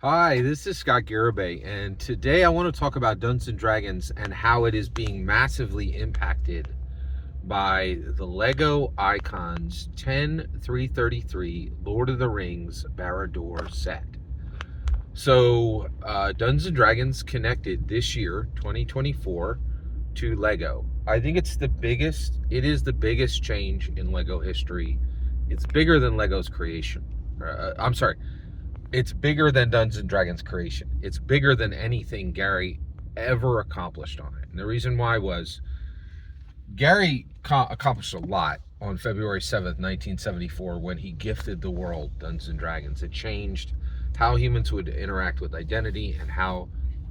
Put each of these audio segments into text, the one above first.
Hi, this is Scott Garibay, and today I want to talk about Dungeons and Dragons and how it is being massively impacted by the Lego Icons 10333 Lord of the Rings Barad-Dur set. So, Dungeons and Dragons connected this year, 2024, to Lego. I think it is the biggest change in Lego history. It's bigger than Lego's creation. I'm sorry, it's bigger than Dungeons and Dragons creation. It's bigger than anything Gary ever accomplished on it. And the reason why was Gary accomplished a lot on February 7th, 1974, when he gifted the world Dungeons and Dragons. It changed how humans would interact with identity and how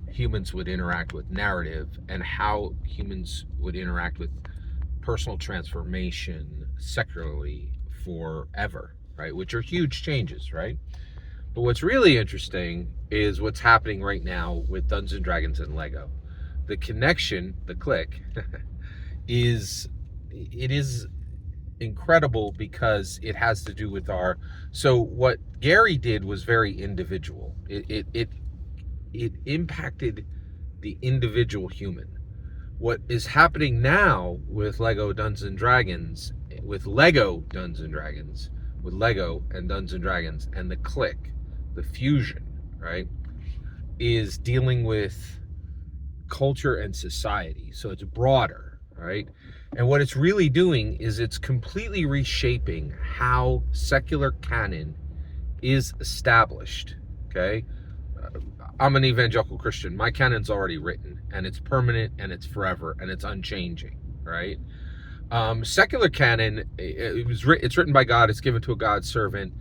humans would interact with narrative and how humans would interact with personal transformation secularly forever, right? Which are huge changes, right? But what's really interesting is what's happening right now with Dungeons and Dragons and Lego. The connection, the click, is incredible because it has to do with our. So what Gary did was very individual. It impacted the individual human. What is happening now with Lego Dungeons and Dragons, with Lego Dungeons and Dragons, with Lego and Dungeons and Dragons, and the click, the fusion, right, is dealing with culture and society. So it's broader, right? And what it's really doing is it's completely reshaping how secular canon is established, okay? I'm an evangelical Christian. My canon's already written, and it's permanent, and it's forever, and it's unchanging, right? Secular canon, it's written by God, it's given to a God's servant,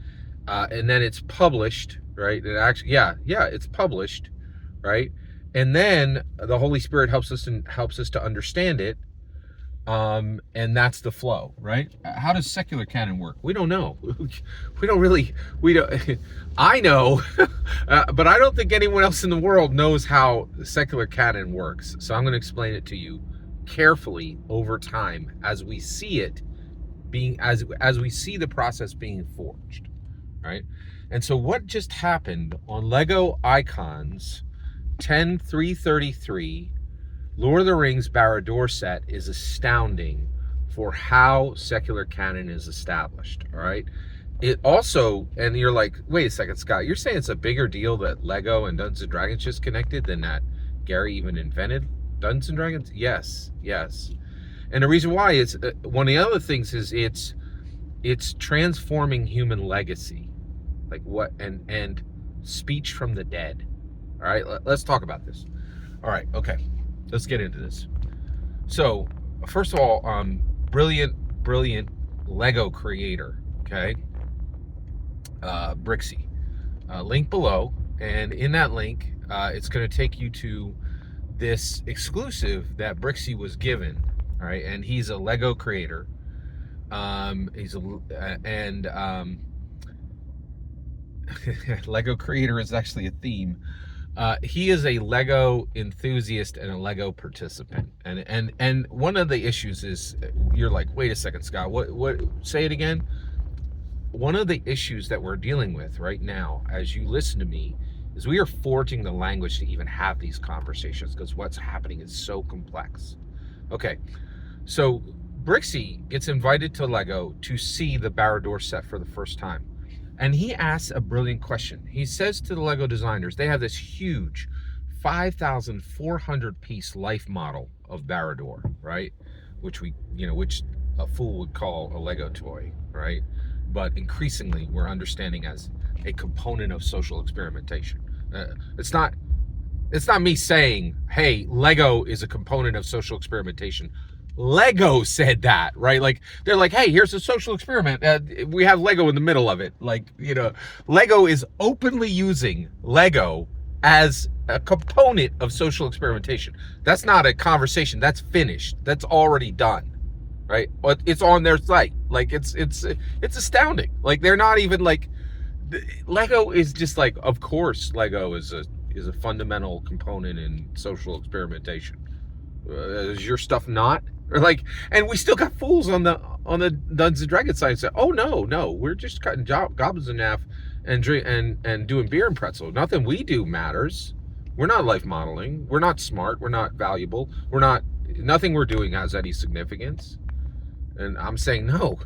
and then it's published, right? It actually, it's published, right? And then the Holy Spirit helps us to understand it, and that's the flow, right? How does secular canon work? We don't know. We don't. I know, but I don't think anyone else in the world knows how secular canon works. So I'm going to explain it to you carefully over time as we see it being as we see the process being forged, right? And so what just happened on Lego Icons 10333 Lord of the Rings Barad-Dur set is astounding for how secular canon is established, all right? It also, and you're like, wait a second, Scott, you're saying it's a bigger deal that Lego and Dungeons and Dragons just connected than that Gary even invented Dungeons and Dragons? Yes. And the reason why is, one of the other things is it's transforming human legacy, like what, and speech from the dead. All right, let's talk about this. All right, okay, let's get into this. So first of all, brilliant Lego creator, okay, Bricksies, link below, and in that link it's going to take you to this exclusive that Bricksies was given. All right, and he's a Lego creator. Lego creator is actually a theme. He is a Lego enthusiast and a Lego participant. And one of the issues is, you're like, wait a second, Scott, what, say it again? One of the issues that we're dealing with right now, as you listen to me, is we are forging the language to even have these conversations because what's happening is so complex. Okay, so Bricksies gets invited to Lego to see the Barad-Dur set for the first time. And he asks a brilliant question. He says to the Lego designers, they have this huge 5,400 piece life model of Barad-Dur, right? Which a fool would call a Lego toy, right? But increasingly we're understanding as a component of social experimentation. It's not me saying, hey, Lego is a component of social experimentation. Lego said that, right? Like, they're like, hey, here's a social experiment. We have Lego in the middle of it. Like, Lego is openly using Lego as a component of social experimentation. That's not a conversation. That's finished. That's already done, right? It's on their site. Like, it's astounding. Like, they're not even like, Lego is just like, of course, Lego is a fundamental component in social experimentation. Is your stuff not? Or like, and we still got fools on the Dungeons and Dragons side say, oh no, we're just cutting goblins in half and doing beer and pretzel. Nothing we do matters. We're not life modeling. We're not smart. We're not valuable. Nothing we're doing has any significance. And I'm saying no.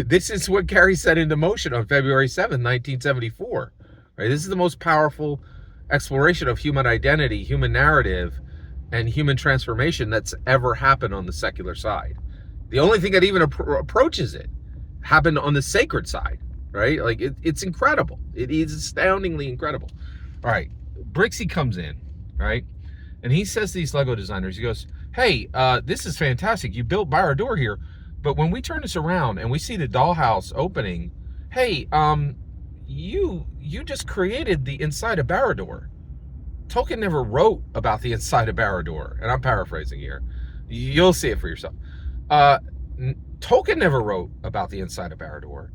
This is what Gary set into motion on February 7th, 1974. Right? This is the most powerful exploration of human identity, human narrative, and human transformation that's ever happened on the secular side. The only thing that even approaches it happened on the sacred side, right? Like it's incredible. It is astoundingly incredible. All right, Brixie comes in, right? And he says to these Lego designers, he goes, hey, this is fantastic. You built Barad-Dur here, but when we turn this around and we see the dollhouse opening, hey, you just created the inside of Barad-Dur. Tolkien never wrote about the inside of Barad-Dur, and I'm paraphrasing here. You'll see it for yourself. Tolkien never wrote about the inside of Barad-Dur,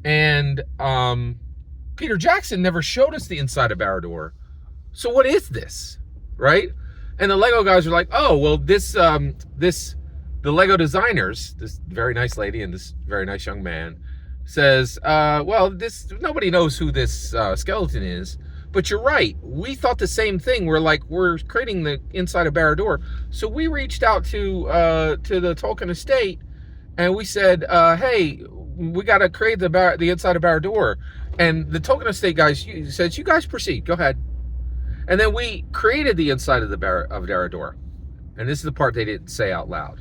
and Peter Jackson never showed us the inside of Barad-Dur. So what is this, right? And the Lego guys are like, oh, well, the Lego designers, this very nice lady and this very nice young man, says, well, nobody knows who this skeleton is. But you're right. We thought the same thing. We're creating the inside of Barad-Dur. So we reached out to the Tolkien estate, and we said, hey, we got to create the inside of Barad-Dur. And the Tolkien estate guys said, you guys proceed. Go ahead. And then we created the inside of Barad-Dur. And this is the part they didn't say out loud.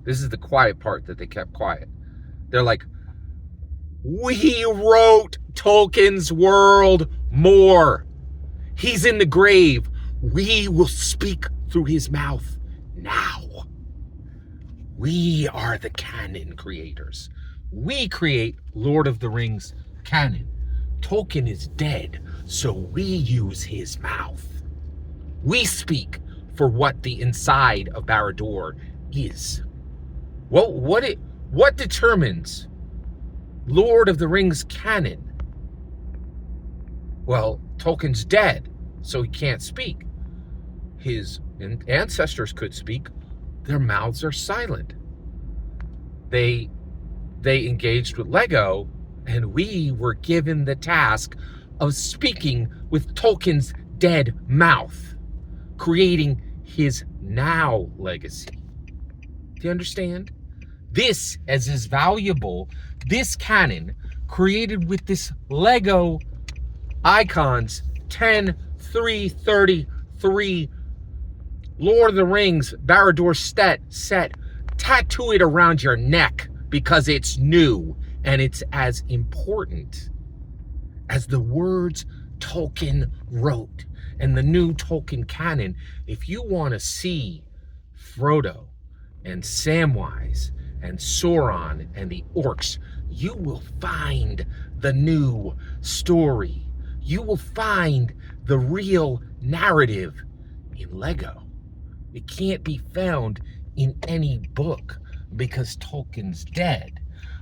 This is the quiet part that they kept quiet. They're like, we wrote Tolkien's world more. He's in the grave. We will speak through his mouth now. We are the canon creators. We create Lord of the Rings canon. Tolkien is dead, so we use his mouth. We speak for what the inside of Barad-Dur is. Well, what determines Lord of the Rings canon? Well, Tolkien's dead, so he can't speak. His ancestors could speak. Their mouths are silent. They engaged with Lego, and we were given the task of speaking with Tolkien's dead mouth, creating his now legacy. Do you understand? This is valuable. This canon, created with this Lego icons, 10, 3, 33, Lord of the Rings, Barad-Dur set, tattoo it around your neck because it's new and it's as important as the words Tolkien wrote and the new Tolkien canon. If you want to see Frodo and Samwise and Sauron and the orcs, you will find the new story. You will find the real narrative in Lego. It can't be found in any book because Tolkien's dead.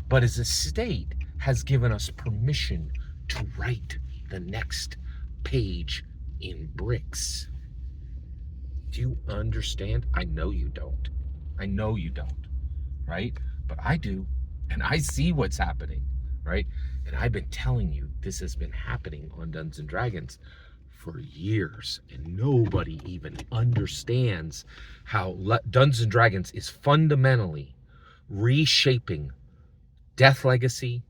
But his estate has given us permission to write the next page in bricks. Do you understand? I know you don't. I know you don't, right? But I do, and I see what's happening, right? And I've been telling you this has been happening on Dungeons and Dragons for years, and nobody even understands how Dungeons and Dragons is fundamentally reshaping Death Legacy,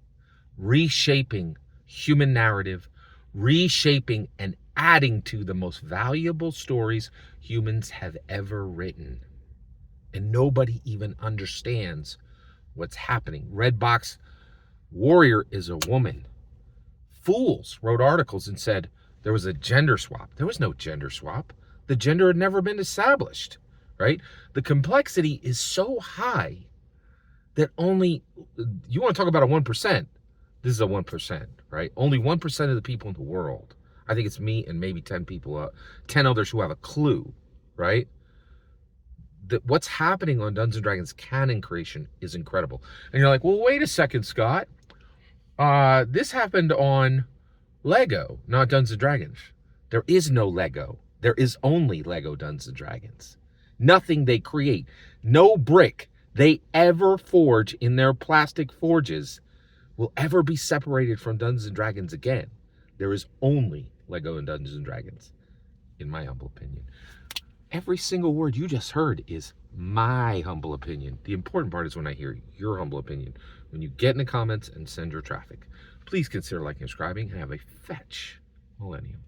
reshaping human narrative, reshaping and adding to the most valuable stories humans have ever written. And nobody even understands what's happening. Redbox Warrior is a woman. Fools wrote articles and said there was a gender swap. There was no gender swap. The gender had never been established, right? The complexity is so high that only, you want to talk about a 1%, this is a 1%, right? Only 1% of the people in the world, I think it's me and maybe 10 people, 10 others who have a clue, right? That what's happening on Dungeons and Dragons canon creation is incredible. And you're like, well, wait a second, Scott. This happened on Lego, not Dungeons and Dragons. There is no Lego. There is only Lego Dungeons and Dragons. Nothing they create, no brick they ever forge in their plastic forges will ever be separated from Dungeons and Dragons again. There is only Lego and Dungeons and Dragons, in my humble opinion. Every single word you just heard is my humble opinion. The important part is when I hear your humble opinion. When you get in the comments and send your traffic. Please consider liking and subscribing, and have a fetch millennium.